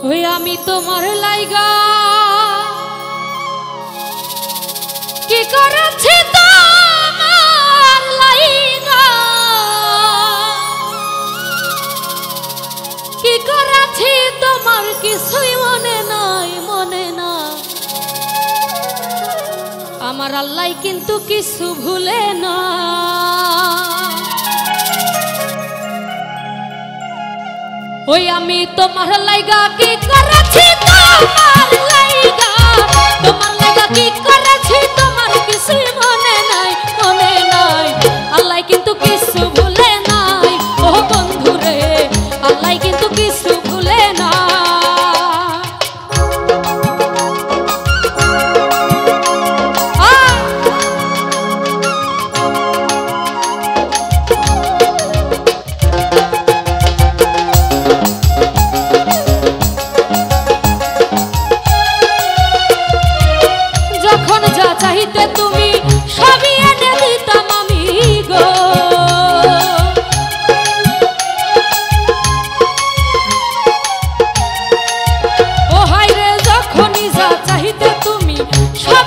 ওই আমি তোমার লাইগা কি করেছি তোমার লাইগা কি করেছি তোমার কিছুই মনে নাই আমার আল্লাহ কিন্তু কিছু ভুলে না ওই আমি তোমার লাইগা কি করেছি তোমার লাইগা কি করেছি তোমার কিছু মনে নাই আল্লাহ কিন্তু কিছু ভুলে নাই ও বন্ধু রে আল্লাহ কিন্তু কিছু ভুলে না চাইতে তুমি সবই এনে দিতাম আমি গো ও হায় রে যখনই যা চাইতে তুমি সব